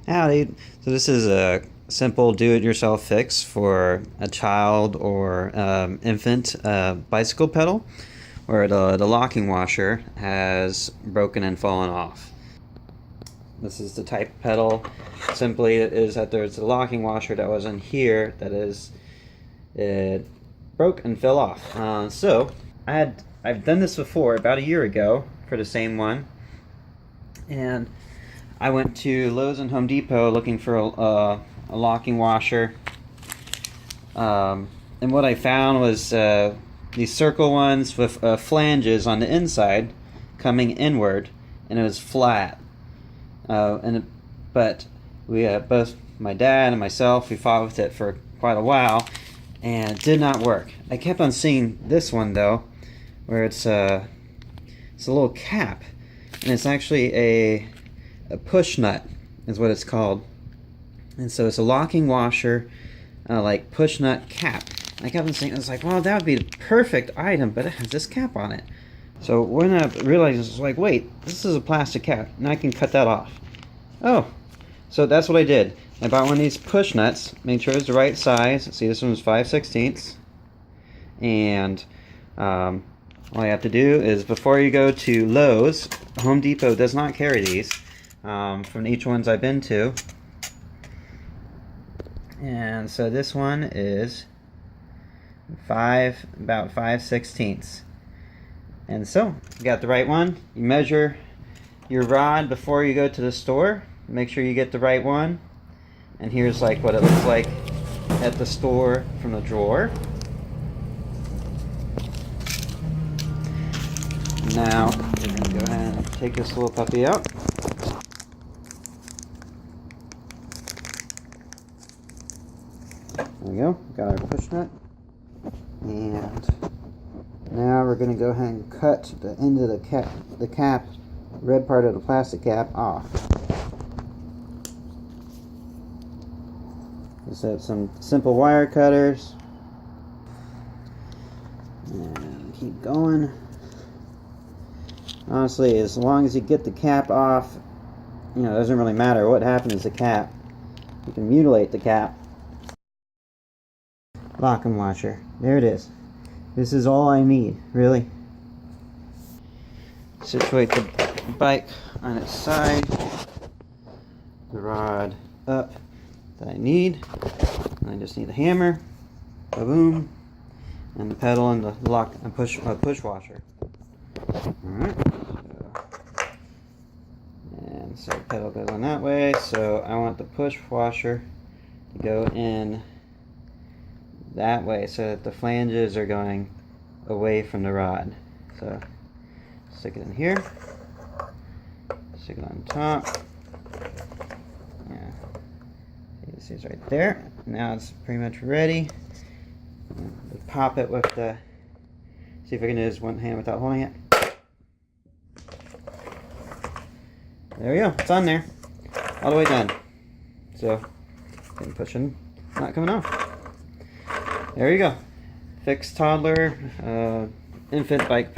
Howdy. So this is a simple do-it-yourself fix for a child or infant bicycle pedal where the locking washer has broken and fallen off. This is the type of pedal. Simply it is that there's a locking washer that was in here that it broke and fell off. So I've done this before about a year ago for the same one, and I went to Lowe's and Home Depot looking for a locking washer, and what I found was these circle ones with flanges on the inside coming inward, and it was flat. But we both, my dad and myself, we fought with it for quite a while, and it did not work. I kept on seeing this one though, where it's a little cap, and it's actually a push nut is what it's called, and so it's a locking washer, like push nut cap. I kept on saying, I was like, well, that would be the perfect item, but it has this cap on it. So when I realized, it's like, wait, this is a plastic cap, and I can cut that off. Oh, so that's what I did. I bought one of these push nuts, made sure it was the right size. See, this one was 5/16, and all you have to do is, before you go to Lowe's, Home Depot does not carry these. From each ones I've been to, and so this one is about 5/16, and so you got the right one. You measure your rod before you go to the store, make sure you get the right one, and here's like what it looks like at the store from the drawer. Now we're going to go ahead and take this little puppy out. There we go, got our push nut, and now we're going to go ahead and cut the end of the cap, red part of the plastic cap, off. Just have some simple wire cutters, and keep going. Honestly, as long as you get the cap off, it doesn't really matter what happens to the cap. You can mutilate the cap. Locking washer. There it is. This is all I need, really. Situate the bike on its side. The rod up that I need. And I just need a hammer, a boom, and the pedal and the lock and push washer. Alright. And so the pedal goes on that way, so I want the push washer to go in that way so that the flanges are going away from the rod. So stick it in here, stick it on top. Yeah, you see it's right there. Now it's pretty much ready. Pop it with the, see if I can do this one hand without holding it. There we go, it's on there, all the way done. So, getting pushing, not coming off. There you go. Fixed toddler, infant bike